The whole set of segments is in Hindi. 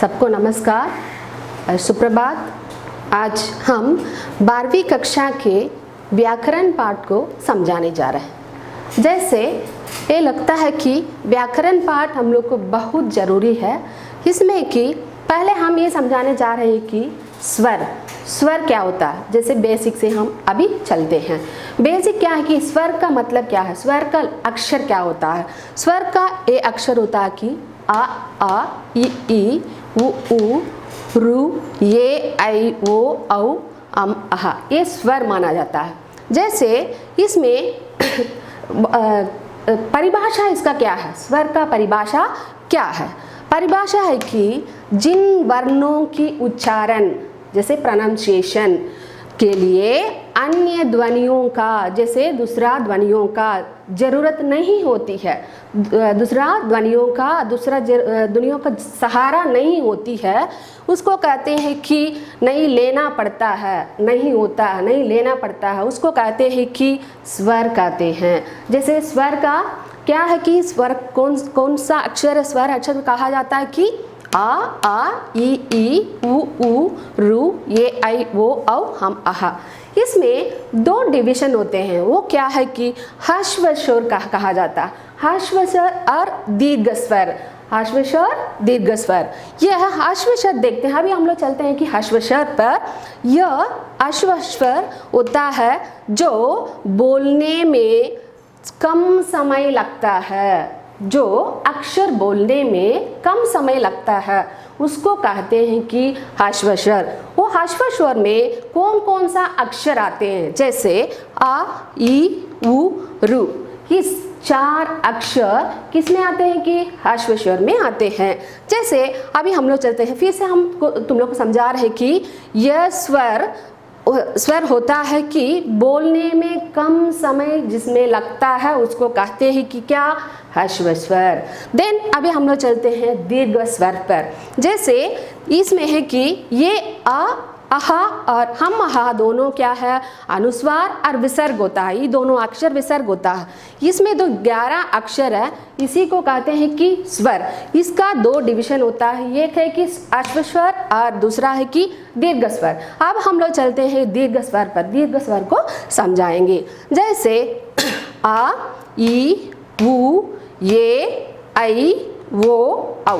सबको नमस्कार, सुप्रभात। आज हम 12वीं कक्षा के व्याकरण पाठ को समझाने जा रहे हैं। जैसे ये लगता है कि व्याकरण पाठ हम लोग को बहुत ज़रूरी है, इसमें कि पहले हम ये समझाने जा रहे हैं कि स्वर क्या होता है। जैसे बेसिक से हम अभी चलते हैं। बेसिक क्या है कि स्वर का मतलब क्या है, स्वर का अक्षर क्या होता है। स्वर का ये अक्षर होता है कि आ ई उ रू ये ऐ ओ औ अम अह, ये स्वर माना जाता है। जैसे इसमें परिभाषा इसका क्या है, स्वर का परिभाषा क्या है। परिभाषा है कि जिन वर्णों की उच्चारण जैसे प्रोनाउंसिएशन के लिए अन्य ध्वनियों का जैसे दूसरा ध्वनियों का ज़रूरत नहीं होती है, दूसरा ध्वनियों का सहारा नहीं होती है, उसको कहते हैं कि नहीं लेना पड़ता है, नहीं होता है, नहीं लेना पड़ता है, उसको कहते हैं कि स्वर कहते हैं। जैसे स्वर का क्या है कि स्वर कौन सा अक्षर है, स्वर अक्षर कहा जाता है कि आ ई उ रू ये ऐ ओ औ हम अह। इसमें दो डिवीजन होते हैं, वो क्या है कि ह्रस्व स्वर कहा जाता है, ह्रस्व स्वर और दीर्घ स्वर। ह्रस्व स्वर दीर्घ स्वर, यह ह्रस्व स्वर देखते हैं। अभी हम लोग चलते हैं कि ह्रस्व स्वर पर। यह ह्रस्व स्वर होता है जो बोलने में कम समय लगता है, जो अक्षर बोलने में कम समय लगता है, उसको कहते हैं कि ह्रस्व स्वर। वो ह्रस्व स्वर में कौन कौन सा अक्षर आते हैं, जैसे आ ई उ रू, इस चार अक्षर किस में आते हैं कि ह्रस्व स्वर में आते हैं। जैसे अभी हम लोग चलते हैं, फिर से तुम लोग को समझा रहे कि यह स्वर होता है कि बोलने में कम समय जिसमें लगता है उसको कहते हैं कि क्या, ह्रस्व स्वर। देन अभी हम लोग चलते हैं दीर्घ स्वर पर। जैसे इसमें है कि ये अह और हम अह दोनों क्या है, अनुस्वार और विसर्ग होता है, ये दोनों अक्षर विसर्ग होता है। इसमें तो 11 अक्षर है, इसी को कहते हैं कि स्वर। इसका दो डिवीजन होता है, एक है कि ह्रस्व स्वर और दूसरा है कि दीर्घ स्वर। अब हम लोग चलते हैं दीर्घ स्वर पर, दीर्घ स्वर को समझाएंगे। जैसे आ ई उ ये ऐ ओ औ,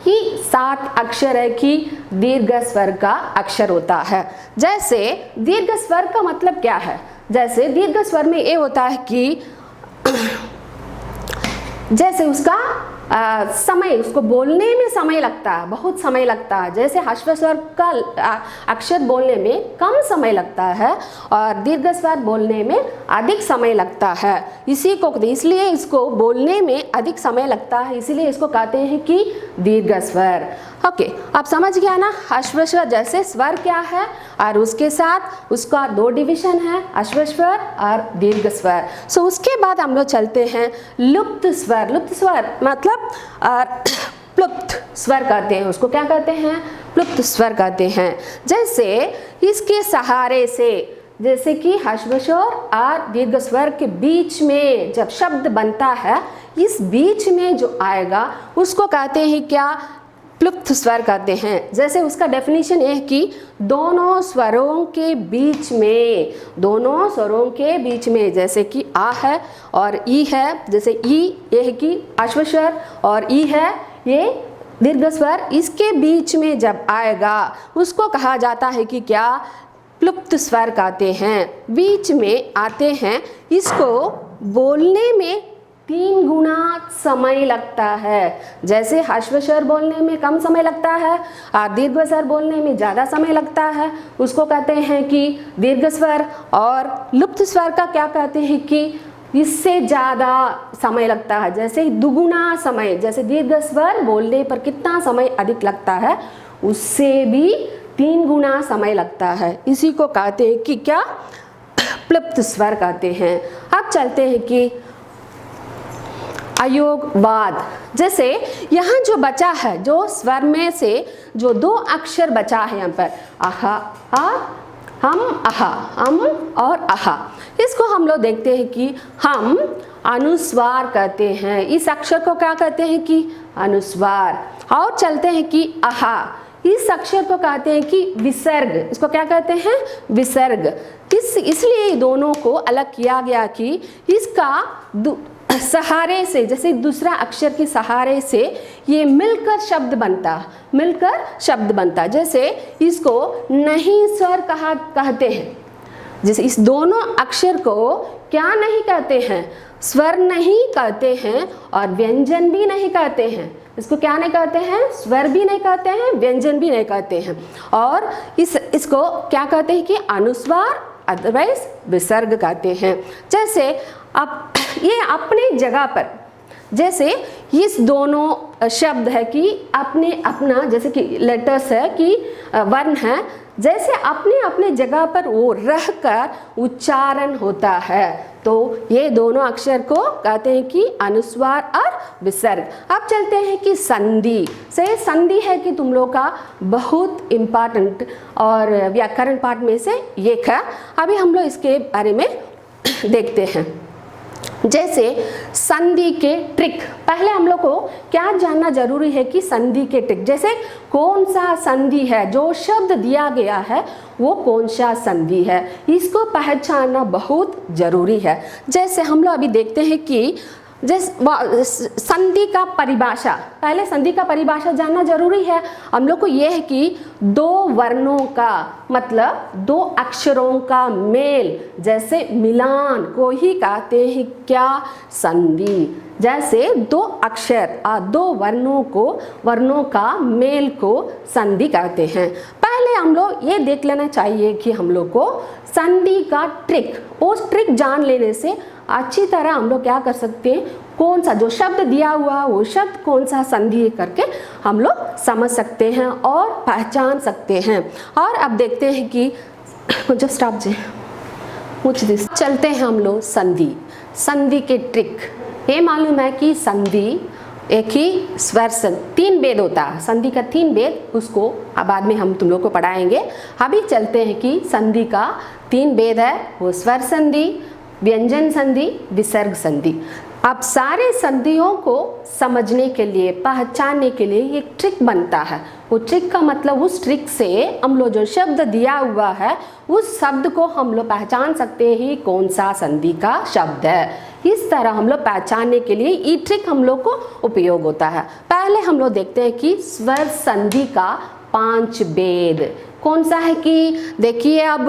ये 7 अक्षर है कि दीर्घ स्वर का अक्षर होता है। जैसे दीर्घ स्वर का मतलब क्या है, जैसे दीर्घ स्वर में ये होता है कि जैसे उसका समय, उसको बोलने में समय लगता है, बहुत समय लगता है। जैसे ह्रस्व स्वर का अक्षर बोलने में कम समय लगता है और दीर्घ स्वर बोलने में अधिक समय लगता है। इसलिए इसको बोलने में अधिक समय लगता है, इसीलिए इसको कहते हैं कि दीर्घ स्वर। ओके, आप समझ गया ना। ह्रस्व स्वर जैसे स्वर क्या है और उसके साथ उसका दो डिवीजन है, ह्रस्व स्वर और दीर्घ स्वर। सो उसके बाद हम लोग चलते हैं लुप्त स्वर। लुप्त स्वर मतलब प्लुप्त स्वर कहते हैं, उसको क्या कहते हैं, प्लुप्त स्वर कहते हैं। जैसे इसके सहारे से, जैसे कि ह्रस्व स्वर और दीर्घ स्वर के बीच में जब शब्द बनता है, इस बीच में जो आएगा उसको कहते हैं क्या, प्लुप्त स्वर कहते हैं। जैसे उसका डेफिनेशन है कि दोनों स्वरों के बीच में, दोनों स्वरों के बीच में, जैसे कि आ है और ई है, जैसे ई ये है कि ह्रस्व स्वर और ई है ये दीर्घ स्वर, इसके बीच में जब आएगा उसको कहा जाता है कि क्या, प्लुप्त स्वर कहते हैं। बीच में आते हैं, इसको बोलने में 3 गुना समय लगता है। जैसे ह्रस्व स्वर बोलने में कम समय लगता है और दीर्घ स्वर बोलने में ज़्यादा समय लगता है, उसको कहते हैं कि दीर्घ स्वर। और लुप्त स्वर का क्या कहते हैं कि इससे ज़्यादा समय लगता है, जैसे दुगुना समय। जैसे दीर्घ स्वर बोलने पर कितना समय अधिक लगता है, उससे भी 3 गुना समय लगता है, इसी को कहते हैं कि क्या, प्लुप्त स्वर कहते हैं। अब चलते हैं कि अयोगवाद। जैसे यहाँ जो बचा है, जो स्वर में से जो 2 अक्षर बचा है यहाँ पर, अह हम अह, हम और अह, इसको हम लोग देखते हैं कि हम अनुस्वार कहते हैं। इस अक्षर को क्या कहते हैं कि अनुस्वार। और चलते हैं कि आहा, इस अक्षर को कहते हैं कि विसर्ग। इसको क्या कहते हैं? विसर्ग। इसलिए दोनों को अलग किया गया कि इसका सहारे से, जैसे दूसरा अक्षर के सहारे से ये मिलकर शब्द बनता, जैसे इसको नहीं स्वर कहते हैं। जैसे इस दोनों अक्षर को क्या नहीं कहते हैं? स्वर नहीं कहते हैं और व्यंजन भी नहीं कहते हैं। इसको क्या नहीं कहते हैं? स्वर भी नहीं कहते हैं, व्यंजन भी नहीं कहते हैं। और इसको क्या कहते हैं कि अनुस्वार, अदरवाइज विसर्ग कहते हैं। जैसे अब ये अपने जगह पर, जैसे इस दोनों शब्द है कि अपना जैसे कि लेटर्स है कि वर्ण है, जैसे अपने अपने जगह पर वो रहकर उच्चारण होता है। तो ये दोनों अक्षर को कहते हैं कि अनुस्वार और विसर्ग। अब चलते हैं कि संधि से। संधि है कि तुम लोग का बहुत इम्पॉर्टेंट और व्याकरण पाठ में से एक है। अभी हम लोग इसके बारे में देखते हैं। जैसे संधि के ट्रिक, पहले हम लोग को क्या जानना जरूरी है कि संधि के ट्रिक, जैसे कौन सा संधि है, जो शब्द दिया गया है वो कौन सा संधि है, इसको पहचानना बहुत जरूरी है। जैसे हम लोग अभी देखते हैं कि संधि का परिभाषा, पहले संधि का परिभाषा जानना जरूरी है हम लोग को। यह है कि दो वर्णों का मतलब दो अक्षरों का मेल, जैसे मिलान को ही कहते हैं क्या? संधि। जैसे दो अक्षर और दो वर्णों का मेल को संधि कहते हैं। पहले हम लोग ये देख लेना चाहिए कि हम लोग को संधि का ट्रिक, उस ट्रिक जान लेने से अच्छी तरह हम लोग क्या कर सकते हैं, कौन सा जो शब्द दिया हुआ वो शब्द कौन सा संधि करके हम लोग समझ सकते हैं और पहचान सकते हैं। और अब देखते हैं कि जस्ट आप चलते हैं हम लोग संधि के ट्रिक। ये मालूम है कि संधि एक ही स्वर संधि, 3 भेद होता है संधि का, 3 भेद, उसको बाद में हम तुम लोग को पढ़ाएंगे। अभी चलते हैं कि संधि का 3 भेद है, वो स्वर संधि, व्यंजन संधि, विसर्ग संधि। अब सारे संधियों को समझने के लिए, पहचानने के लिए एक ट्रिक बनता है। वो ट्रिक का मतलब उस ट्रिक से हम लोग जो शब्द दिया हुआ है उस शब्द को हम लोग पहचान सकते हैं कौन सा संधि का शब्द है। इस तरह हम लोग पहचानने के लिए ये ट्रिक हम लोग को उपयोग होता है। पहले हम लोग देखते हैं कि स्वर संधि का 5 भेद कौन सा है कि देखिए, अब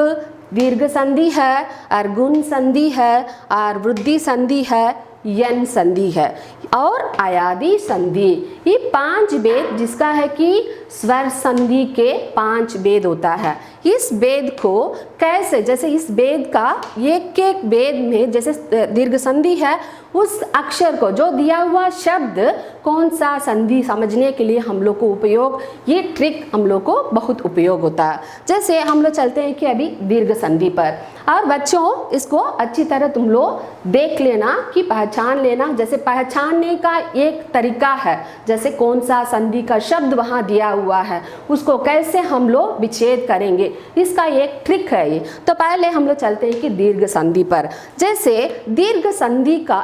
दीर्घ संधि है और गुण संधि है और वृद्धि संधि है, यन संधि है और अयादि संधि। ये 5 भेद जिसका है कि स्वर संधि के 5 भेद होता है। इस भेद को कैसे, जैसे इस भेद का एक एक भेद में, जैसे दीर्घ संधि है, उस अक्षर को जो दिया हुआ शब्द कौन सा संधि समझने के लिए हम लोग को उपयोग, ये ट्रिक हम लोग को बहुत उपयोग होता है। जैसे हम लोग चलते हैं कि अभी दीर्घ संधि पर, और बच्चों इसको अच्छी तरह तुम लोग देख लेना कि पहचान लेना। जैसे पहचानने का एक तरीका है, जैसे कौन सा संधि का शब्द वहाँ दिया हुआ है उसको कैसे हम लोग विच्छेद करेंगे, इसका एक ट्रिक है ये। तो पहले हम लोग चलते हैं कि दीर्घ संधि पर। जैसे दीर्घ संधि का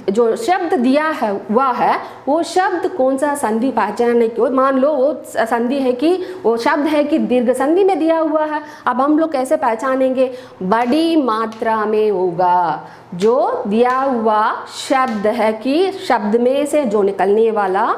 जो शब्द दिया है हुआ है वो शब्द कौन सा संधि पहचानने की, मान लो वो संधि है कि वो शब्द है कि दीर्घ संधि में दिया हुआ है। अब हम लोग कैसे पहचानेंगे? बड़ी मात्रा में होगा। जो दिया हुआ शब्द है कि शब्द में से जो निकलने वाला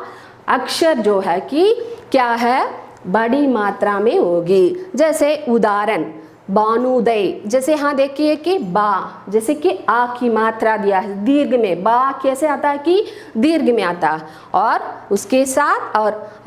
अक्षर जो है कि क्या है, बड़ी मात्रा में होगी। जैसे उदाहरण बानुदय, जैसे यहाँ देखिए कि बा, जैसे कि आ की मात्रा दिया है दीर्घ में, बा कैसे आता है कि दीर्घ में आता है। और उसके साथ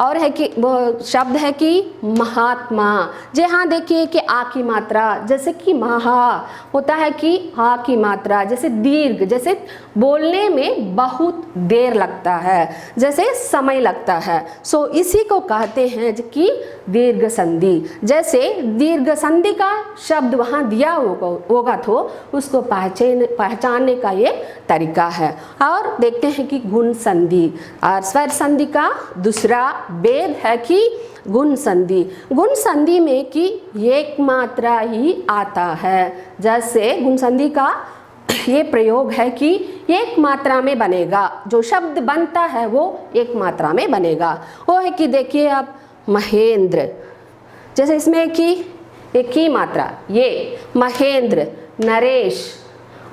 और है कि वो शब्द है कि महात्मा, जहाँ देखिए कि आ की मात्रा, जैसे कि महा होता है कि हा की मात्रा, जैसे दीर्घ, जैसे बोलने में बहुत देर लगता है, जैसे समय लगता है, सो इसी को कहते हैं कि दीर्घ संधि। जैसे दीर्घ संधि का शब्द वहाँ दिया होगा तो उसको पहचानने का ये तरीका है। और देखते हैं कि गुण संधि और स्वर संधि का दूसरा भेद है कि गुण संधि। गुण संधि में कि एक मात्रा ही आता है। जैसे गुण संधि का ये प्रयोग है कि एक मात्रा में बनेगा, जो शब्द बनता है वो एक मात्रा में बनेगा। वो है कि देखिए अब महेंद्र, जैसे इसमें एक ही मात्रा, ये महेंद्र, नरेश,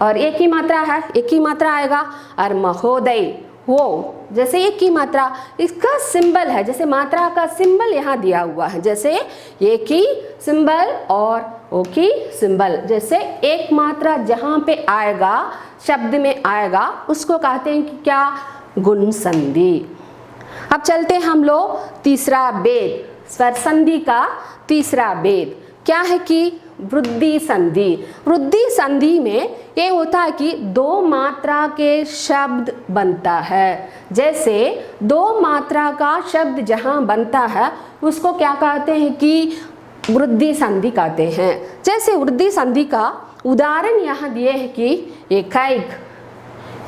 और एक ही मात्रा है, एक ही मात्रा आएगा। और महोदय, वो जैसे एक ही मात्रा, इसका सिंबल है, जैसे मात्रा का सिंबल यहाँ दिया हुआ है, जैसे एक ही सिंबल और ओ की सिंबल, जैसे एक मात्रा जहाँ पे आएगा शब्द में आएगा उसको कहते हैं कि क्या, गुण संधि। अब चलते हैं हम लोग तीसरा भेद, स्वर संधि का तीसरा भेद क्या है कि वृद्धि संधि। वृद्धि संधि में ये होता है कि दो मात्रा के शब्द बनता है, जैसे दो मात्रा का शब्द जहाँ बनता है उसको क्या कहते हैं कि वृद्धि संधि कहते हैं। जैसे वृद्धि संधि का उदाहरण यहाँ दिए हैं कि एकैक,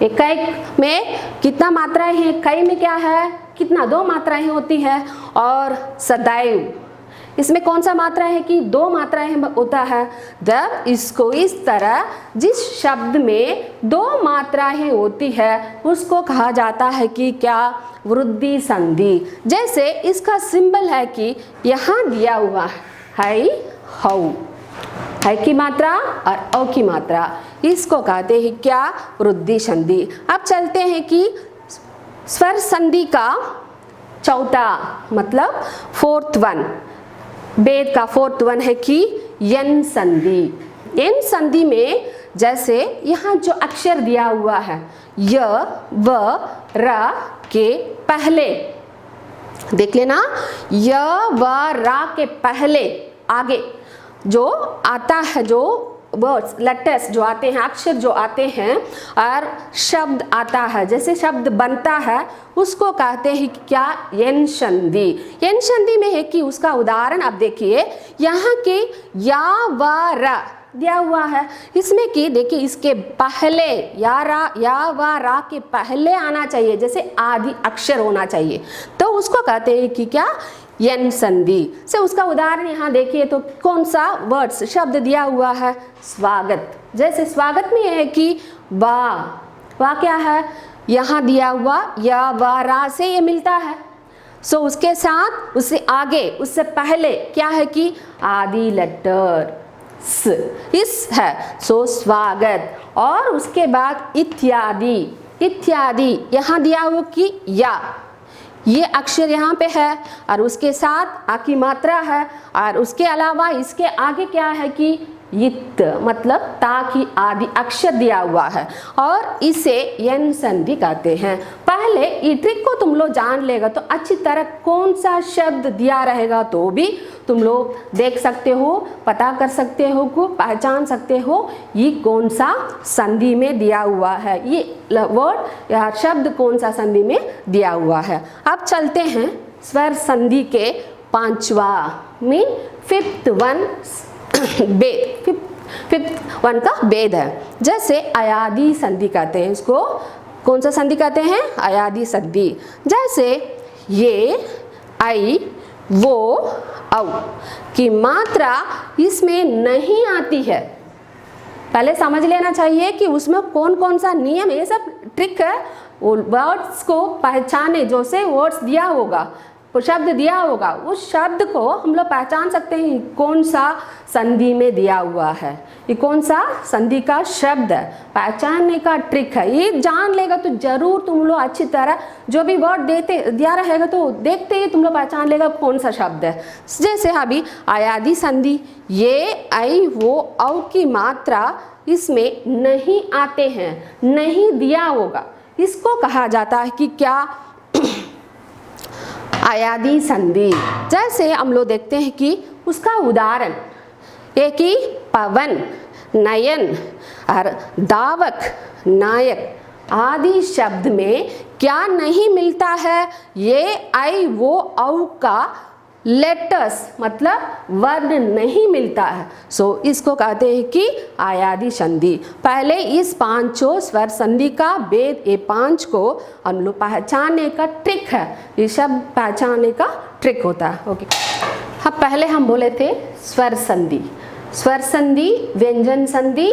एकैक में कितना मात्राएं हैं, कई में क्या है, कितना, दो मात्राएं होती है। और सदैव, इसमें कौन सा मात्रा है कि दो मात्राएं होता है। जब इसको इस तरह जिस शब्द में दो मात्राएं होती है उसको कहा जाता है कि क्या, वृद्धि संधि। जैसे इसका सिंबल है कि यहाँ दिया हुआ है हौ, है की मात्रा और औ की मात्रा, इसको कहते हैं क्या, वृद्धि संधि। अब चलते हैं कि स्वर संधि का चौथा मतलब फोर्थ वन, भेद का फोर्थ वन है कि यन संधि। यन संधि में जैसे यहाँ जो अक्षर दिया हुआ है य व र के पहले, देख लेना, य व र के पहले आगे जो आता है, जो वर्ड्स लेटर्स जो आते हैं, अक्षर जो आते हैं और शब्द आता है, जैसे शब्द बनता है उसको कहते हैं कि क्या, यन संधि। यन संधि में है कि उसका उदाहरण आप देखिए, यहाँ के या व र दिया हुआ है, इसमें कि देखिए इसके पहले या व रा के पहले आना चाहिए, जैसे आदि अक्षर होना चाहिए, तो उसको कहते हैं कि क्या, यन संधि। से उसका उदाहरण यहाँ देखिए तो कौन सा वर्ड्स शब्द दिया हुआ है, स्वागत। जैसे स्वागत में है कि वा क्या है, यहाँ दिया हुआ या व रा से ये मिलता है, सो उसके साथ उससे आगे उससे पहले क्या है कि आदि लेटर स, इस है, सो स्वागत। और उसके बाद इत्यादि, इत्यादि यहाँ दिया हुआ कि या, ये अक्षर यहाँ पे है और उसके साथ आ की मात्रा है, और उसके अलावा इसके आगे क्या है कि यित, मतलब ता की आदि अक्षर दिया हुआ है और इसे यन संधि कहते हैं। पहले ये ट्रिक को तुम लोग जान लेगा तो अच्छी तरह कौन सा शब्द दिया रहेगा तो भी तुम लोग देख सकते हो, पता कर सकते हो, को पहचान सकते हो ये कौन सा संधि में दिया हुआ है, ये वर्ड या शब्द कौन सा संधि में दिया हुआ है। अब चलते हैं स्वर संधि के पांचवा मीन फिफ्थ वन भेद, फिफ्थ वन का भेद है। जैसे अयादि संधि कहते हैं, इसको कौन सा संधि कहते हैं, अयादि संधि। जैसे ये आई वो औ की मात्रा इसमें नहीं आती है, पहले समझ लेना चाहिए कि उसमें कौन कौन सा नियम, ये सब ट्रिक है वर्ड्स को पहचाने, जो से वर्ड्स दिया होगा, शब्द दिया होगा, उस शब्द को हम लोग पहचान सकते हैं कौन सा संधि में दिया हुआ है, ये कौन सा संधि का शब्द है, पहचानने का ट्रिक है। ये जान लेगा तो जरूर तुम लोग अच्छी तरह जो भी वर्ड देते दिया रहेगा तो देखते ही तुम लोग पहचान लेगा कौन सा शब्द है। जैसे अभी अयादि संधि, ये आई वो औ की मात्रा इसमें नहीं आते हैं, नहीं दिया होगा, इसको कहा जाता है कि क्या, अयादि संधि। जैसे हम लोग देखते हैं कि उसका उदाहरण एक ही पवन, नयन और दावक, नायक आदि शब्द में क्या नहीं मिलता है, ये आई वो औ का लेटर्स मतलब वर्ण नहीं मिलता है, सो इसको कहते हैं कि अयादि संधि। पहले इस पांचों स्वर संधि का भेद, ये पांच को हम लोग पहचानने का ट्रिक है, ये शब्द पहचानने का ट्रिक होता है। ओके, अब पहले हम बोले थे स्वर संधि, स्वर संधि, व्यंजन संधि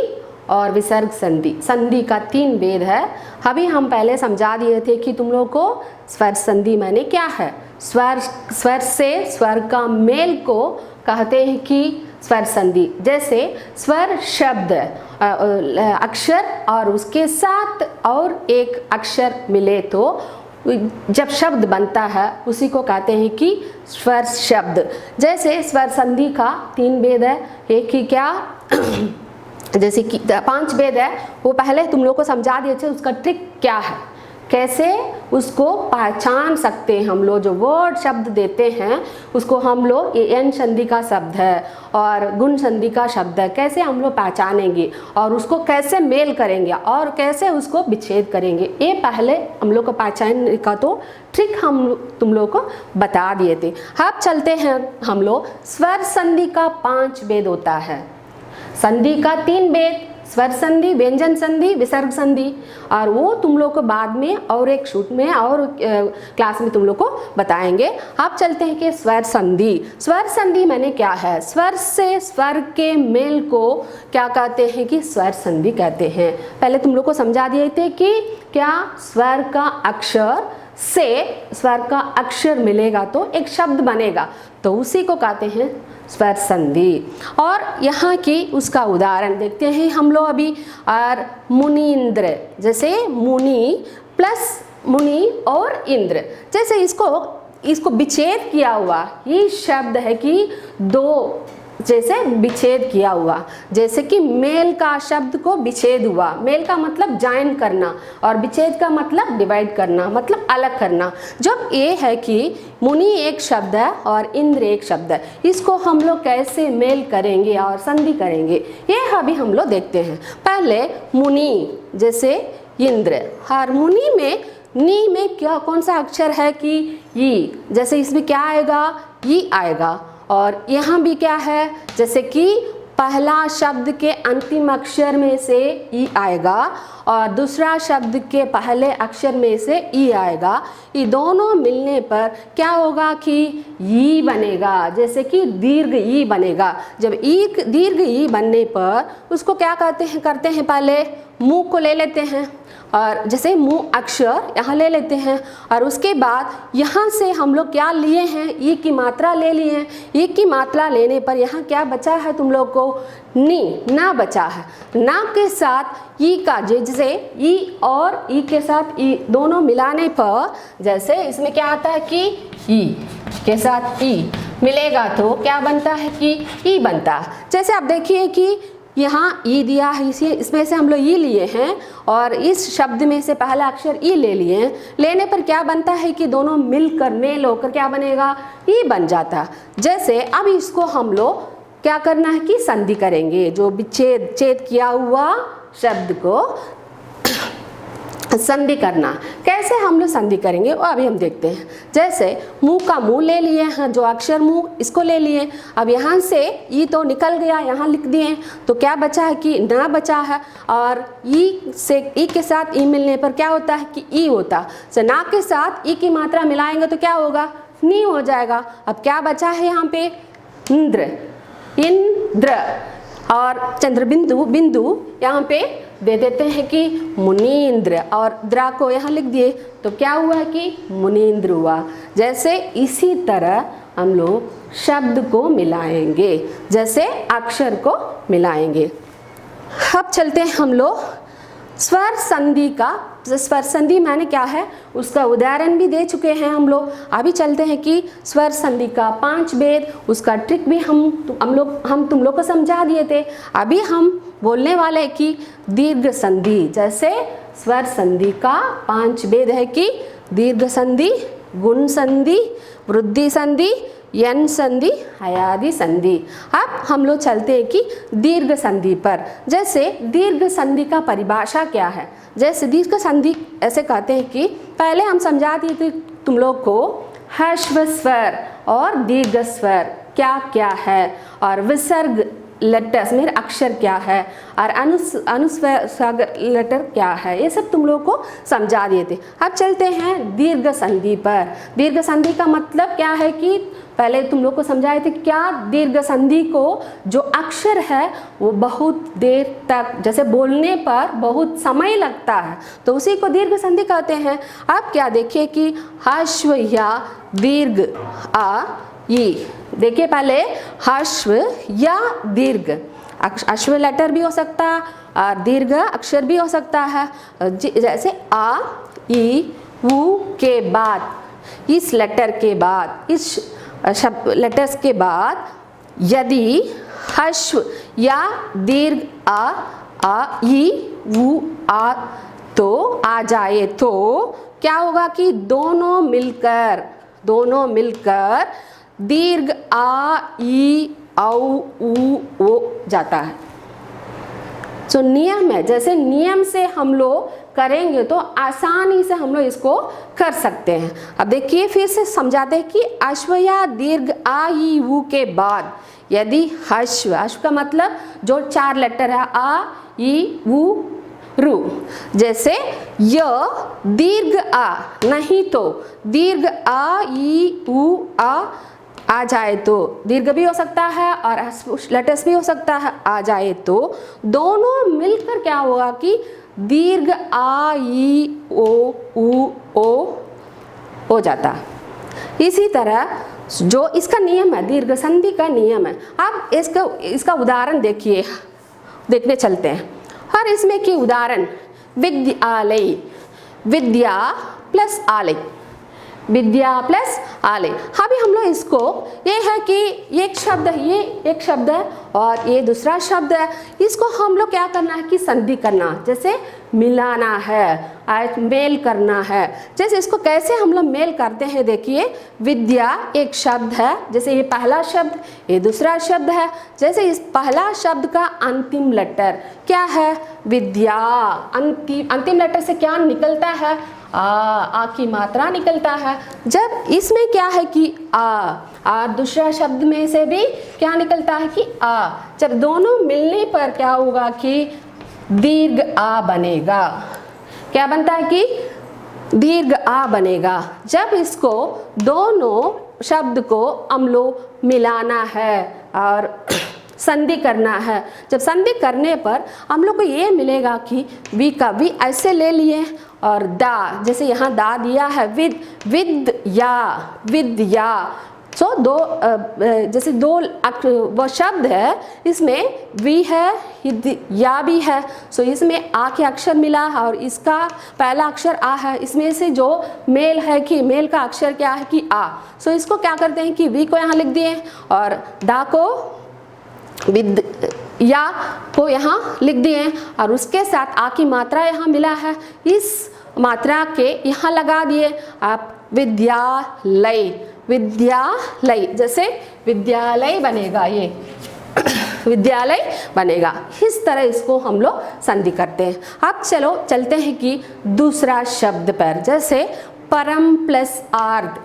और विसर्ग संधि। संधि का 3 भेद है। अभी हम पहले समझा दिए थे कि तुम लोग को स्वर संधि माने क्या है। स्वर से स्वर का मेल को कहते हैं कि स्वर संधि। जैसे स्वर शब्द अक्षर और उसके साथ और एक अक्षर मिले तो जब शब्द बनता है उसी को कहते हैं कि स्वर शब्द। जैसे स्वर संधि का 3 भेद है। एक ही क्या जैसे कि 5 भेद है, वो पहले तुम लोग को समझा दिए थे। उसका ट्रिक क्या है, कैसे उसको पहचान सकते हैं हम लोग। जो वर्ड शब्द देते हैं उसको हम लोग, ये एन संधि का शब्द है और गुण संधि का शब्द है, कैसे हम लोग पहचानेंगे और उसको कैसे मेल करेंगे और कैसे उसको विच्छेद करेंगे, ये पहले हम लोग को पहचानने का तो ट्रिक हम तुम लोग को बता दिए थे। अब चलते हैं हम लोग, स्वर संधि का 5 भेद होता है। संधि का 3 भेद, स्वर संधि, व्यंजन संधि, विसर्ग संधि, और वो तुम लोग को बाद में और एक शूट में और क्लास में तुम लोग को बताएंगे। अब चलते हैं कि स्वर संधि। स्वर संधि माने क्या है, स्वर से स्वर के मेल को क्या कहते हैं कि स्वर संधि कहते हैं। पहले तुम लोग को समझा दिए थे कि क्या स्वर का अक्षर से स्वर का अक्षर मिलेगा तो एक शब्द बनेगा, तो उसी को कहते हैं स्वर संधि। और यहाँ की उसका उदाहरण देखते हैं हम लोग अभी। और मुनीन्द्र, जैसे मुनि प्लस मुनि और इंद्र, जैसे इसको विच्छेद किया हुआ ये शब्द है कि 2 जैसे विच्छेद किया हुआ, जैसे कि मेल का शब्द को विच्छेद हुआ। मेल का मतलब ज्वाइन करना और विच्छेद का मतलब डिवाइड करना, मतलब अलग करना। जब ये है कि मुनि एक शब्द है और इंद्र एक शब्द है, इसको हम लोग कैसे मेल करेंगे और संधि करेंगे ये अभी हम लोग देखते हैं। पहले मुनि जैसे इंद्र, और मुनि में नी में क्या कौन सा अक्षर है कि ई, जैसे इसमें क्या आएगा, ई आएगा। और यहाँ भी क्या है, जैसे कि पहला शब्द के अंतिम अक्षर में से ई आएगा और दूसरा शब्द के पहले अक्षर में से ई आएगा। ये दोनों मिलने पर क्या होगा कि ई बनेगा, जैसे कि दीर्घ ई बनेगा। जब दीर्घ ई बनने पर उसको क्या करते हैं पहले मुंह को ले लेते हैं, और जैसे मुंह अक्षर यहाँ ले लेते हैं, और उसके बाद यहाँ से हम लोग क्या लिए हैं, ई की मात्रा ले लिए हैं। ई की मात्रा लेने पर यहाँ क्या बचा है तुम लोग को, नी, ना बचा है। ना के साथ ई का, जैसे ई और ई के साथ ई दोनों मिलाने पर, जैसे इसमें क्या आता है कि ई के साथ ई मिलेगा तो क्या बनता है कि ई बनता है। जैसे आप देखिए कि यहाँ ई दिया है, इसमें से हम लोग ई लिए हैं और इस शब्द में से पहला अक्षर ई ले लिए हैं। लेने पर क्या बनता है कि दोनों मिलकर मेल होकर क्या बनेगा, ई बन जाता। जैसे अब इसको हम लोग क्या करना है कि संधि करेंगे। जो विच्छेद किया हुआ शब्द को संधि करना, कैसे हम लोग संधि करेंगे वो अभी हम देखते हैं। जैसे मुंह का मुंह ले लिए हैं, जो अक्षर मुंह इसको ले लिए। अब यहाँ से ई तो निकल गया, यहाँ लिख दिए तो क्या बचा है कि ना बचा है, और ई से ई के साथ ई मिलने पर क्या होता है कि ई होता। तो ना के साथ ई की मात्रा मिलाएंगे तो क्या होगा, नी हो जाएगा। अब क्या बचा है यहाँ पे, इंद्र, इंद्र, और चंद्रबिंदु बिंदु यहाँ पे दे देते हैं कि मुनीन्द्र, और द्रा को यहाँ लिख दिए तो क्या हुआ है कि मुनीन्द्र हुआ। जैसे इसी तरह हम लोग शब्द को मिलाएंगे, जैसे अक्षर को मिलाएंगे। अब चलते हैं हम लोग स्वर संधि का। स्वर संधि माने क्या है उसका उदाहरण भी दे चुके हैं हम लोग। अभी चलते हैं कि स्वर संधि का 5 भेद, उसका ट्रिक भी हम तुम लोग को समझा दिए थे। अभी हम बोलने वाले हैं कि दीर्घ संधि। जैसे स्वर संधि का 5 भेद है कि दीर्घ संधि, गुण संधि, वृद्धि संधि, यन संधि, हयादि संधि। अब हम लोग चलते हैं कि दीर्घ संधि पर। जैसे दीर्घ संधि का परिभाषा क्या है, जैसे दीर्घ संधि ऐसे कहते हैं कि पहले हम समझा दिए थे तुम लोग को ह्रस्व स्वर और दीर्घ स्वर क्या क्या है, और विसर्ग लेटर्स मेरे अक्षर क्या है और अनुस्वार लेटर क्या है, ये सब तुम लोग को समझा दिए थे। अब चलते हैं दीर्घ संधि पर। दीर्घ संधि का मतलब क्या है कि पहले तुम लोग को समझाए थे क्या, दीर्घ संधि को जो अक्षर है वो बहुत देर तक, जैसे बोलने पर बहुत समय लगता है तो उसी को दीर्घ संधि कहते हैं। अब क्या देखिए कि ह्रस्व या दीर्घ आ ई, देखिए पहले ह्रस्व या दीर्घ, अश्व लेटर भी हो सकता है और दीर्घ अक्षर भी हो सकता है। जैसे आ ई ऊ के बाद, इस लेटर के बाद, इस शब्द लेटर्स के बाद यदि ह्रस्व या दीर्घ आ ई ऊ आ तो आ जाए तो क्या होगा कि दोनों मिलकर दीर्घ आ ई औ ऊ ओ जाता है। जो नियम है, जैसे नियम से हम लोग करेंगे तो आसानी से हम लोग इसको कर सकते हैं। अब देखिए फिर से समझाते हैं कि अश्व या दीर्घ आ ई ऊ के बाद यदि ह्रस्व, अश्व का मतलब जो 4 लेटर है आ ई ऊ रू, जैसे य दीर्घ आ, नहीं तो दीर्घ आ ई ऊ आ जाए तो दीर्घ भी हो सकता है और लेटर्स भी हो सकता है, आ जाए तो दोनों मिलकर क्या होगा कि दीर्घ आ ई ओ ऊ ओ हो जाता। इसी तरह जो इसका नियम है, दीर्घ संधि का नियम है। अब इसका उदाहरण देखने चलते हैं। और इसमें की उदाहरण विद्यालय, विद्या प्लस आलय, विद्या प्लस आलय। अभी हम लोग इसको, ये है कि एक शब्द है, ये एक शब्द है और ये दूसरा शब्द है, इसको हम लोग क्या करना है कि संधि करना, जैसे मिलाना है, मेल करना है। जैसे इसको कैसे हम लोग मेल करते हैं, देखिए विद्या एक शब्द है, जैसे ये पहला शब्द, ये दूसरा शब्द है। जैसे इस पहला शब्द का अंतिम लेटर क्या है, विद्या, अंतिम लेटर से क्या निकलता है, आ की मात्रा निकलता है। जब इसमें क्या है कि आ दूसरा शब्द में से भी क्या निकलता है कि आ, जब दोनों मिलने पर क्या होगा कि दीर्घ आ बनेगा। क्या बनता है कि दीर्घ आ बनेगा। जब इसको दोनों शब्द को हम लोग मिलाना है और संधि करना है, जब संधि करने पर हम लोग को ये मिलेगा कि वी का वी ऐसे ले लिए और दा, जैसे यहाँ दा दिया है, विद्या। सो दो जैसे दो वो शब्द है, इसमें वी है या भी है, सो इसमें आ के अक्षर मिला और इसका पहला अक्षर आ है, इसमें से जो मेल है कि मेल का अक्षर क्या है कि आ। सो इसको क्या करते हैं कि वी को यहाँ लिख दिए और दा को या को यहाँ लिख दिए और उसके साथ आ की मात्रा यहाँ मिला है, इस मात्रा के यहाँ लगा दिए आप विद्यालय, जैसे विद्यालय बनेगा, ये विद्यालय बनेगा। इस तरह इसको हम लोग संधि करते हैं। अब चलो चलते हैं कि दूसरा शब्द पर, जैसे परम प्लस आर्ध,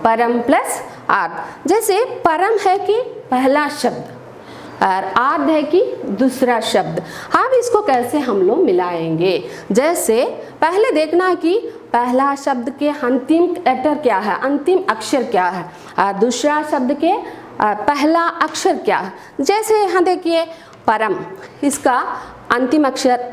परम प्लस आर्ध। जैसे परम है कि पहला शब्द और आर्ध है कि दूसरा शब्द। अब इसको कैसे हम लोग मिलाएंगे, जैसे पहले देखना है कि पहला शब्द के अंतिम लेटर क्या है, अंतिम अक्षर क्या है, और दूसरा शब्द के पहला अक्षर क्या है। जैसे यहाँ देखिए परम, इसका अंतिम अक्षर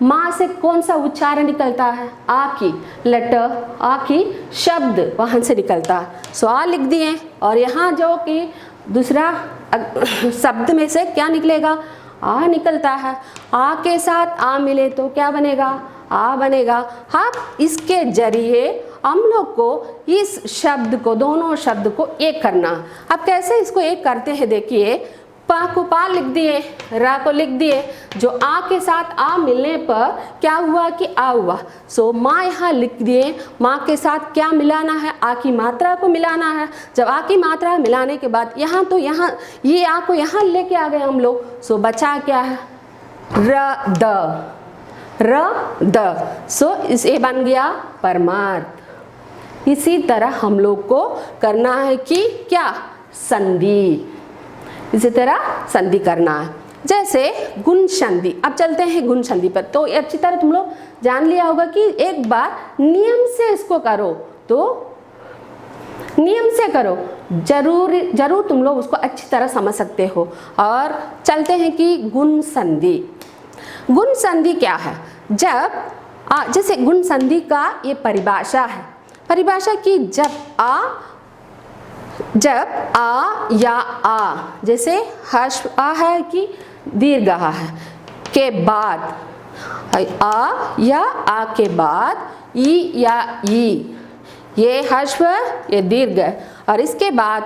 माँ से कौन सा उच्चारण निकलता है, आ की लेटर, आ की शब्द वहाँ से निकलता है, सो आ लिख दिए। और यहाँ जो कि दूसरा शब्द में से क्या निकलेगा, आ निकलता है, आ के साथ आ मिले तो क्या बनेगा, आ बनेगा। अब इसके जरिए हम लोग को इस शब्द को, दोनों शब्द को एक करना। अब कैसे इसको एक करते हैं, देखिए पा को पा लिख दिए, रा को लिख दिए, जो आ के साथ आ मिलने पर क्या हुआ कि आ हुआ, सो माँ यहाँ लिख दिए। माँ के साथ क्या मिलाना है, आ की मात्रा को मिलाना है। जब आ की मात्रा मिलाने के बाद यहाँ तो यहाँ ये आ को यहाँ लेके आ गए हम लोग, सो बचा क्या है र द, सो इसे बन गया परमार्थ। इसी तरह हम लोग को करना है कि क्या, संधि। इसी तरह संधि करना है। जैसे गुण संधि, अब चलते हैं गुण संधि पर। तो अच्छी तरह तुम लोग जान लिया होगा कि एक बार नियम से इसको करो, तो नियम से करो, जरूर तुम लोग उसको अच्छी तरह समझ सकते हो। और चलते हैं कि गुण संधि। गुण संधि क्या है? जैसे गुण संधि का ये परिभाषा है, परिभाषा की जब आ या आ, जैसे हर्ष आ है कि दीर्घ आ है, के बाद आ या आ के बाद ई या ई, ये हर्ष ये दीर्घ है, और इसके बाद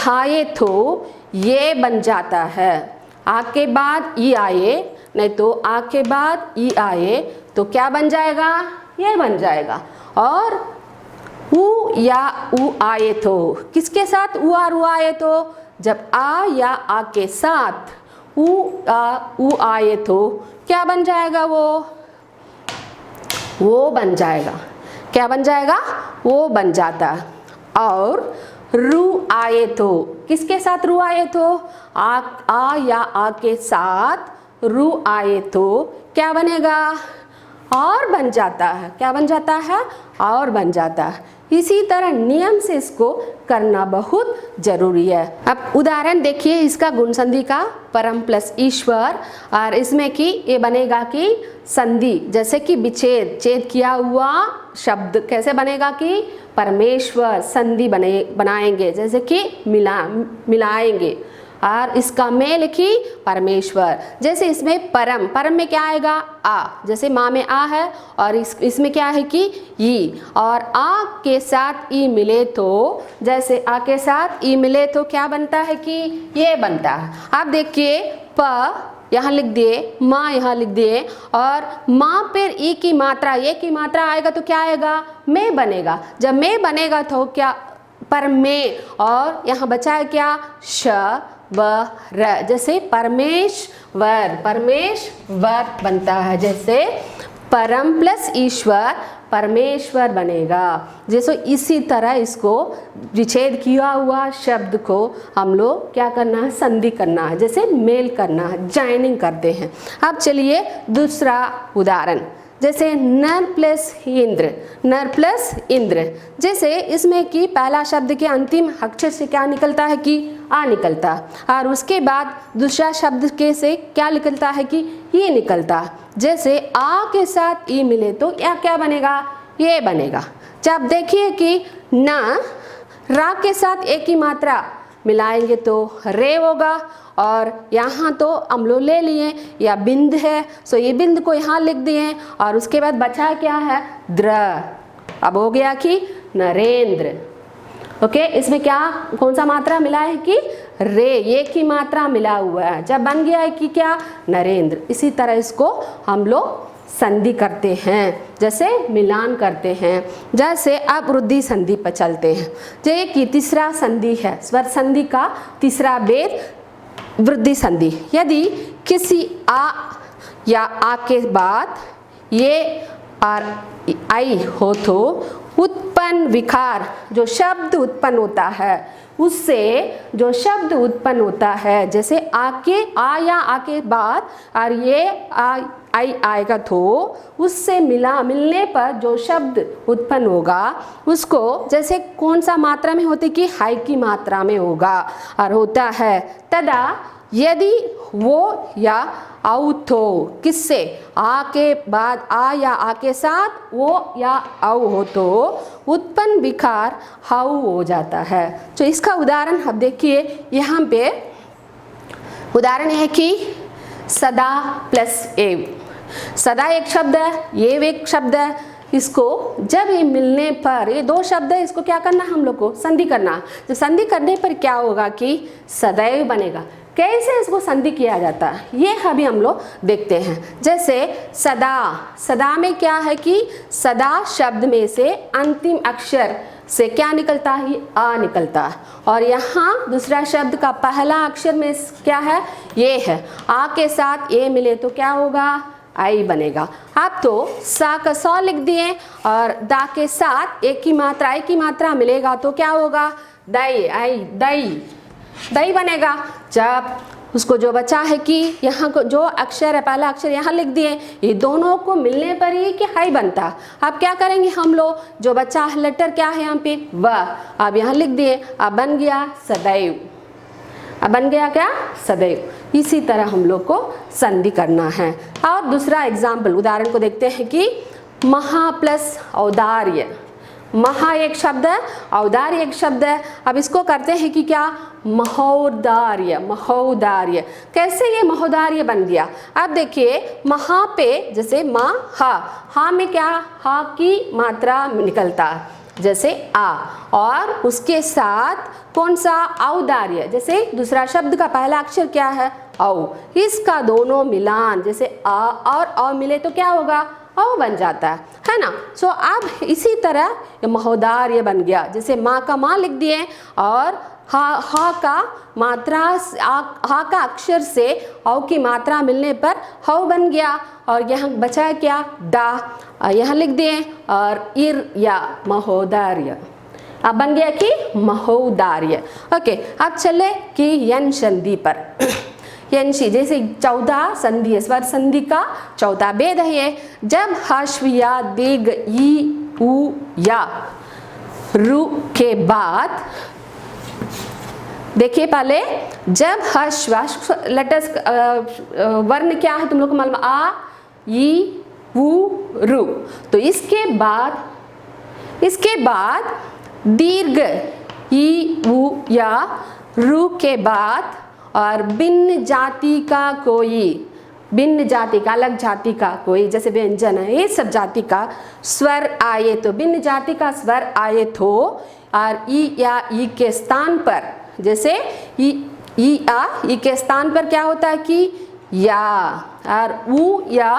आए तो ये बन जाता है। आ के बाद ई आए, नहीं तो आ के बाद ई आए तो क्या बन जाएगा? ये बन जाएगा। और उ या उ आए तो, किसके साथ उ और उ आए तो? जब आ या आ के साथ उ आए तो क्या बन जाएगा? वो बन जाएगा। क्या बन जाएगा? वो बन जाता है। और रू आए तो, किसके साथ रू आए तो? आ या आ के साथ रू आए तो क्या बनेगा? और बन जाता है। क्या बन जाता है? और बन जाता है। इसी तरह नियम से इसको करना बहुत जरूरी है। अब उदाहरण देखिए इसका गुण संधि का, परम प्लस ईश्वर, और इसमें कि ये बनेगा कि संधि, जैसे कि विच्छेद, छेद किया हुआ शब्द कैसे बनेगा कि परमेश्वर, संधि बनाएंगे, जैसे कि मिलाएंगे, और इसका मेल की परमेश्वर। जैसे इसमें परम में क्या आएगा? आ, जैसे माँ में आ है, और इसमें क्या है कि ई, और आ के साथ ई मिले तो, जैसे आ के साथ ई मिले तो क्या बनता है कि ये बनता है। आप देखिए प यहाँ लिख दिए, माँ यहाँ लिख दिए, और माँ पर ई की मात्रा, ये की मात्रा आएगा तो क्या आएगा? में बनेगा। जब में बनेगा तो क्या? पर में, और यहाँ बचा है क्या? श व र, जैसे परमेश्वर बनता है। जैसे परम प्लस ईश्वर परमेश्वर बनेगा। जैसे इसी तरह इसको विच्छेद किया हुआ शब्द को हम लोग क्या करना है? संधि करना है, जैसे मेल करना है, जॉइनिंग करते हैं। अब चलिए दूसरा उदाहरण, जैसे नर प्लस इंद्र, जैसे इसमें कि पहला शब्द के अंतिम अक्षर से क्या निकलता है कि आ निकलता, और उसके बाद दूसरा शब्द के से क्या निकलता है कि ये निकलता। जैसे आ के साथ ई मिले तो यह क्या बनेगा? ये बनेगा। जब देखिए कि न रा के साथ एक ही मात्रा मिलाएंगे तो रे होगा, और यहाँ तो हम लोग ले लिए या बिंद है, सो ये बिंद को यहाँ लिख दिए, और उसके बाद बचा क्या है? द्र। अब हो गया कि नरेंद्र। ओके, इसमें क्या कौन सा मात्रा मिला है कि रे, ये की मात्रा मिला हुआ है। जब बन गया है कि क्या? नरेंद्र। इसी तरह इसको हम लोग संधि करते हैं, जैसे मिलान करते हैं। जैसे अब वृद्धि संधि पर चलते हैं। जो कि तीसरा संधि है, स्वर संधि का तीसरा भेद वृद्धि संधि। यदि किसी आ या आ के बाद ये और आई हो तो उत्पन्न विकार, जो शब्द उत्पन्न होता है, उससे जो शब्द उत्पन्न होता है, जैसे आ या आ के बाद और ये आई आएगा तो उससे मिलने पर जो शब्द उत्पन्न होगा उसको जैसे कौन सा मात्रा में होती कि हाई की मात्रा में होगा और होता है। तदा यदि वो या आउ तो, किससे? आ के बाद आ या आ के साथ वो या आउ हो तो उत्पन्न विकार हाउ हो जाता है। तो इसका उदाहरण अब देखिए, यहाँ पे उदाहरण है कि सदा प्लस एव। सदा एक शब्द है, ये एक शब्द है। इसको जब ये मिलने पर, ये दो शब्द है, इसको क्या करना हम लोग को? संधि करना। तो संधि करने पर क्या होगा कि सदैव बनेगा। कैसे इसको संधि किया जाता है ये अभी हम लोग देखते हैं। जैसे सदा, सदा में क्या है कि सदा शब्द में से अंतिम अक्षर से क्या निकलता है? आ निकलता है। और यहाँ दूसरा शब्द का पहला अक्षर में क्या है? ये है। आ के साथ ये मिले तो क्या होगा? आई बनेगा। आप तो सा का सौ लिख दिए और दा के साथ एक की मात्रा मिलेगा तो क्या होगा? दई, आई दई। दही बनेगा। जब उसको जो बचा है कि यहाँ को जो अक्षर है, पहला अक्षर यहाँ लिख दिए, ये दोनों को मिलने पर ही कि हाई बनता। अब क्या करेंगे हम लोग, जो बचा है लेटर क्या है यहाँ पे व, अब यहाँ लिख दिए, अब बन गया सदैव। अब बन गया क्या सदैव। इसी तरह हम लोग को संधि करना है। और दूसरा एग्जाम्पल उदाहरण को देखते हैं कि महा प्लस औदार्य। महा एक शब्द है, औदार्य एक शब्द है। अब इसको करते हैं कि क्या महोदार्य। महोदार्य कैसे ये महोदार्य बन गया। अब देखिए महा पे जैसे मा हा में क्या हा की मात्रा निकलता जैसे आ, और उसके साथ कौन सा औदार्य, जैसे दूसरा शब्द का पहला अक्षर क्या है औ, इसका दोनों मिलान जैसे आ और औ मिले तो क्या होगा औ बन जाता है ना। सो अब इसी तरह महोदार्य बन गया। जैसे माँ का माँ लिख दिए और हा का मात्रा हा का अक्षर से औ की मात्रा मिलने पर हव बन गया। और यहाँ बचा है क्या डा, यहाँ लिख दिए और इर या महोदार्य। अब बन गया कि महोदार्य। ओके, अब चले कि यन संधि पर। यंशी जैसे चौथा संधि है, स्वर संधि का चौथा भेद है ये। जब हश्व या दीर्घ ई उ या रु के बाद, देखिए पहले जब हश्व लेटर्स वर्ण क्या है तुम लोग को मालूम, आ ई उ रु, तो इसके बाद दीर्घ ई उ या रु के बाद और भिन्न जाति का कोई, भिन्न जाति का अलग जाति का कोई जैसे व्यंजन है ये सब जाति का स्वर आए तो, भिन्न जाति का स्वर आए तो, और ई या ई के स्थान पर जैसे ई आ ई के स्थान पर क्या होता है कि या, और उ या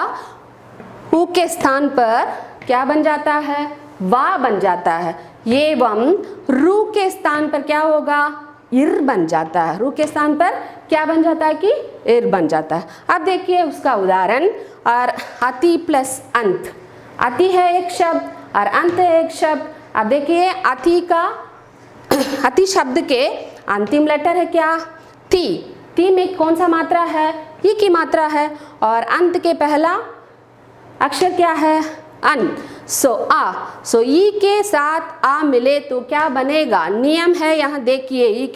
उ के स्थान पर क्या बन जाता है वा बन जाता है। एवं रु के स्थान पर क्या होगा इर बन जाता है। रु के स्थान पर क्या बन जाता है कि इर बन जाता है। अब देखिए उसका उदाहरण, और अति प्लस अंत। अति है एक शब्द और अंत है एक शब्द। अब देखिए अति शब्द के अंतिम लेटर है क्या ती, ती में कौन सा मात्रा है ई की मात्रा है, और अंत के पहला अक्षर क्या है अन, सो आ, सो ई के साथ आ मिले तो क्या बनेगा, नियम है यहाँ देखिए, ई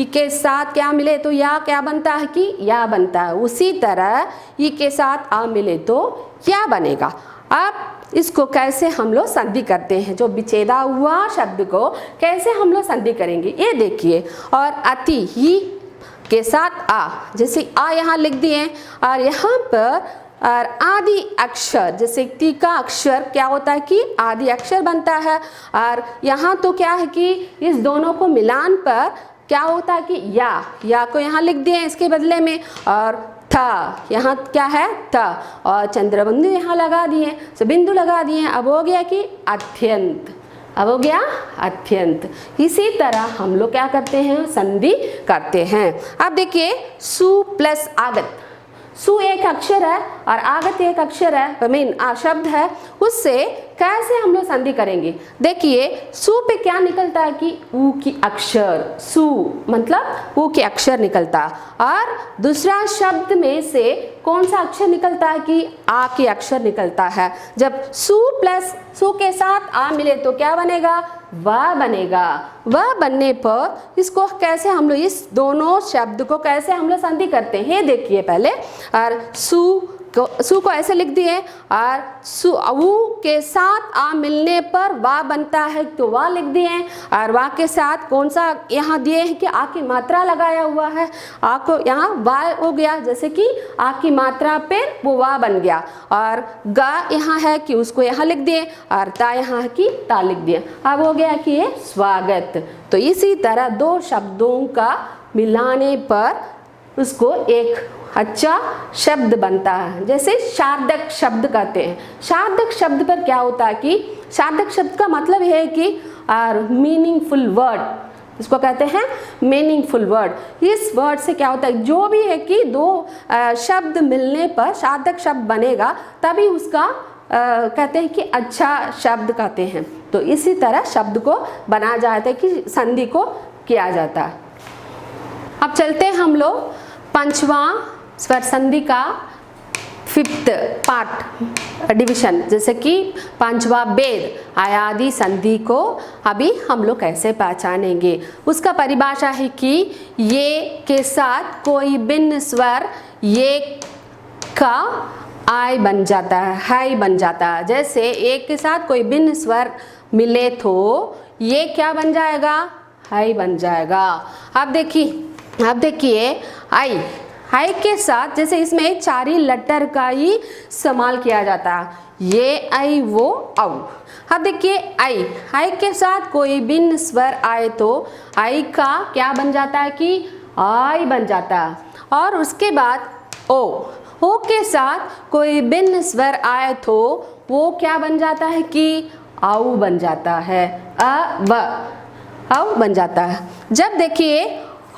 के साथ क्या मिले तो या क्या बनता है कि या बनता है। उसी तरह ई के साथ आ मिले तो या बनेगा। अब इसको कैसे हम लोग संधि करते हैं, जो विच्छेदा हुआ शब्द को कैसे हम लोग संधि करेंगे ये देखिए। और अति ही के साथ आ, जैसे आ यहाँ लिख दिए, और यहाँ पर और आदि अक्षर जैसे ती का अक्षर क्या होता है कि आदि अक्षर बनता है। और यहाँ तो क्या है कि इस दोनों को मिलान पर क्या होता है कि या को यहाँ लिख दिए इसके बदले में, और था यहाँ क्या है था, और चंद्र बिंदु यहाँ लगा दिए, तो बिंदु लगा दिए। अब हो गया कि अत्यंत, अब हो गया अत्यंत। इसी तरह हम लोग क्या करते हैं संधि करते हैं। अब देखिए सु प्लस आगत, सु एक अक्षर है और आगत एक अक्षर है, मीन शब्द है, उससे कैसे हम लोग संधि करेंगे। देखिए सु पे क्या निकलता है कि ऊ की अक्षर, सु मतलब ऊ के अक्षर निकलता, और दूसरा शब्द में से कौन सा अक्षर निकलता है कि आ के अक्षर निकलता है। जब सु प्लस सु के साथ आ मिले तो क्या बनेगा वह बनेगा। वह बनने पर इसको कैसे हम लोग इस दोनों शब्द को कैसे हम लोग संधि करते हैं देखिए पहले। और सु को ऐसे लिख दिए, और सु ऊ के साथ आ मिलने पर वा बनता है तो वा लिख दिए, और वा के साथ कौन सा यहाँ दिए हैं कि आ की मात्रा लगाया हुआ है, आ को यहाँ वा हो गया, जैसे कि आ की मात्रा पे वो वा बन गया। और गा यहाँ है कि उसको यहाँ लिख दिए, और ता यहाँ है कि ता लिख दिए। अब हो गया कि ये स्वागत। तो इसी तरह दो शब्दों का मिलाने पर उसको एक अच्छा शब्द बनता है। जैसे सार्थक शब्द कहते हैं। सार्थक शब्द पर क्या होता है कि सार्थक शब्द का मतलब है कि मीनिंगफुल वर्ड, इसको कहते हैं मीनिंगफुल वर्ड। इस वर्ड से क्या होता है, जो भी है कि दो शब्द मिलने पर सार्थक शब्द बनेगा, तभी उसका कहते हैं कि अच्छा शब्द कहते हैं। तो इसी तरह शब्द को बनाया जाता है कि संधि को किया जाता है। अब चलते हैं हम लोग पांचवा स्वर संधि का 5th पार्ट डिवीजन, जैसे कि पांचवा भेद आयादी संधि को अभी हम लोग कैसे पहचानेंगे। उसका परिभाषा है कि ये के साथ कोई भिन्न स्वर ये का आई बन जाता है, हाई बन जाता है। जैसे एक के साथ कोई भिन्न स्वर मिले तो ये क्या बन जाएगा, हाई बन जाएगा। अब देखिए आई के साथ, जैसे इसमें 4 ही लेटर का ही इस्तेमाल किया जाता है, ये आई वो औ। अब देखिए आई के साथ कोई भिन्न स्वर आए तो आई का क्या बन जाता है कि आई बन जाता है। और उसके बाद ओ के साथ कोई भिन्न स्वर आए तो वो क्या बन जाता है कि औ बन जाता है, औ बन जाता है। जब देखिए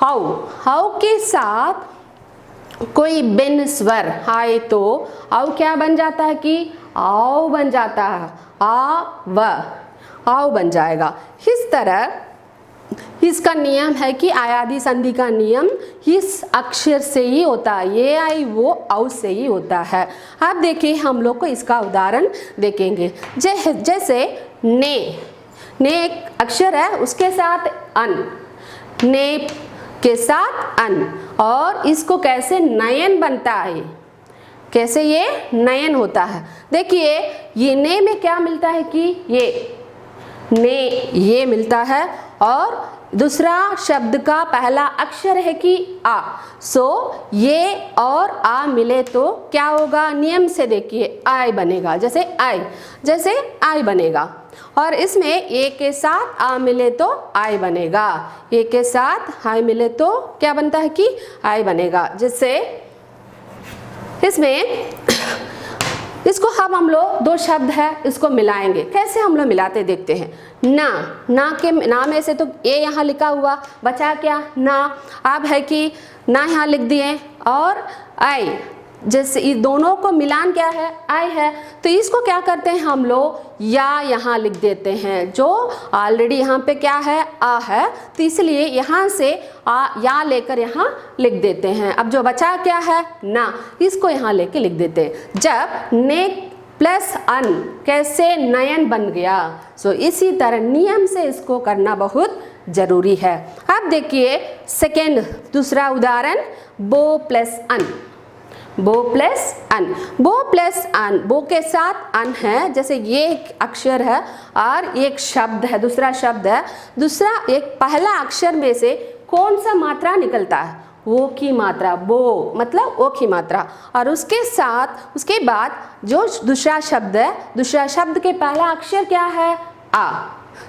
औ के साथ कोई भिन्न स्वर आए तो औ क्या बन जाता है कि आओ बन जाता है, आओ बन जाएगा। इस तरह इसका नियम है कि आयादी संधि का नियम इस अक्षर से ही होता है, ये आई वो औ से ही होता है। अब देखिए हम लोग को इसका उदाहरण देखेंगे। जैसे ने एक अक्षर है, उसके साथ अन, ने के साथ अन, और इसको कैसे नयन बनता है, कैसे ये नयन होता है। देखिए ये ने में क्या मिलता है कि ये मिलता है, और दूसरा शब्द का पहला अक्षर है कि आ। सो ये और आ मिले तो क्या होगा, नियम से देखिए आई बनेगा, जैसे आई बनेगा। और इसमें ए के साथ आ मिले तो आई बनेगा, ए के साथ आई मिले तो क्या बनता है कि आई बनेगा। जैसे इसमें इसको हम लोग 2 शब्द है, इसको मिलाएंगे। कैसे हम लोग मिलाते देखते हैं। ना में से तो ए यहाँ लिखा हुआ, बचा क्या ना। अब है कि ना यहाँ लिख दिए, और आई, जैसे इस दोनों को मिलान क्या है, आई है। तो इसको क्या करते हैं हम लोग, या यहाँ लिख देते हैं, जो ऑलरेडी यहाँ पे क्या है, आ है, तो इसलिए यहाँ से या लेकर यहाँ लिख देते हैं। अब जो बचा क्या है, ना, इसको यहाँ लेके लिख देते हैं। जब ने प्लस अन कैसे नयन बन गया। सो इसी तरह नियम से इसको करना बहुत जरूरी है। अब देखिए सेकेंड दूसरा उदाहरण, बो प्लस अन। बो प्लस अन, बो के साथ अन है, जैसे ये एक अक्षर है और एक शब्द है, दूसरा शब्द है। दूसरा एक पहला अक्षर में से कौन सा मात्रा निकलता है, वो की मात्रा, बो मतलब ओ की मात्रा। और उसके बाद जो दूसरा शब्द है, दूसरा शब्द के पहला अक्षर क्या है, आ।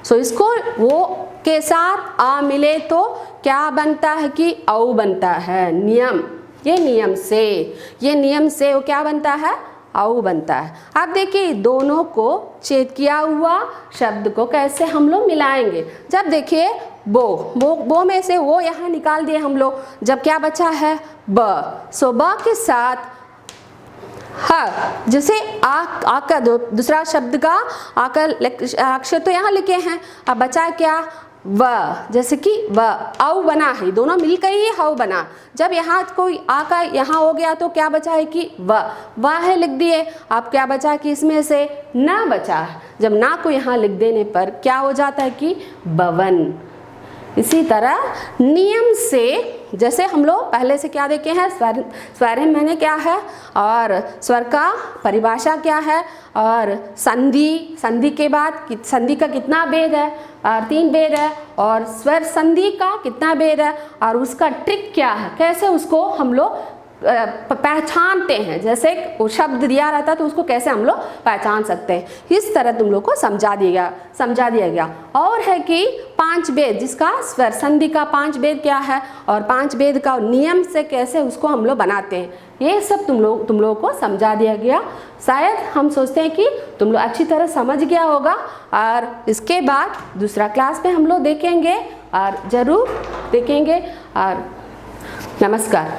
सो इसको वो के साथ आ मिले तो क्या बनता है कि औ बनता है। ये नियम से वो क्या बनता है, औ बनता है। अब देखिए दोनों को छेद किया हुआ शब्द को कैसे हम लोग मिलाएंगे। जब देखिए बो में से वो यहाँ निकाल दिए हम लोग, जब क्या बचा है, ब। सो ब के साथ ह, जैसे आ का दूसरा शब्द का आ का अक्षर तो यहाँ लिखे हैं, अब बचा क्या, व, जैसे कि व, औ बना है, दोनों मिलकर ही हव बना। जब यहाँ कोई आ का यहाँ हो गया तो क्या बचा है कि व है, लिख दिए। अब क्या बचा कि इसमें से ना बचा है, जब ना को यहाँ लिख देने पर क्या हो जाता है कि बवन। इसी तरह नियम से, जैसे हम लोग पहले से क्या देखे हैं, स्वर मैंने क्या है, और स्वर का परिभाषा क्या है, और संधि के बाद संधि का कितना भेद है, और 3 भेद है, और स्वर संधि का कितना भेद है, और उसका ट्रिक क्या है, कैसे उसको हम लोग पहचानते हैं। जैसे वो शब्द दिया रहता है तो उसको कैसे हम लोग पहचान सकते हैं, इस तरह तुम लोग को समझा दिया गया। और है कि 5 भेद, जिसका स्वर संधि का 5 भेद क्या है, और 5 भेद का नियम से कैसे उसको हम लोग बनाते हैं, ये सब तुम लोगों को समझा दिया गया। शायद हम सोचते हैं कि तुम लोग अच्छी तरह समझ गया होगा, और इसके बाद दूसरा क्लास में हम लोग देखेंगे, और ज़रूर देखेंगे। और नमस्कार।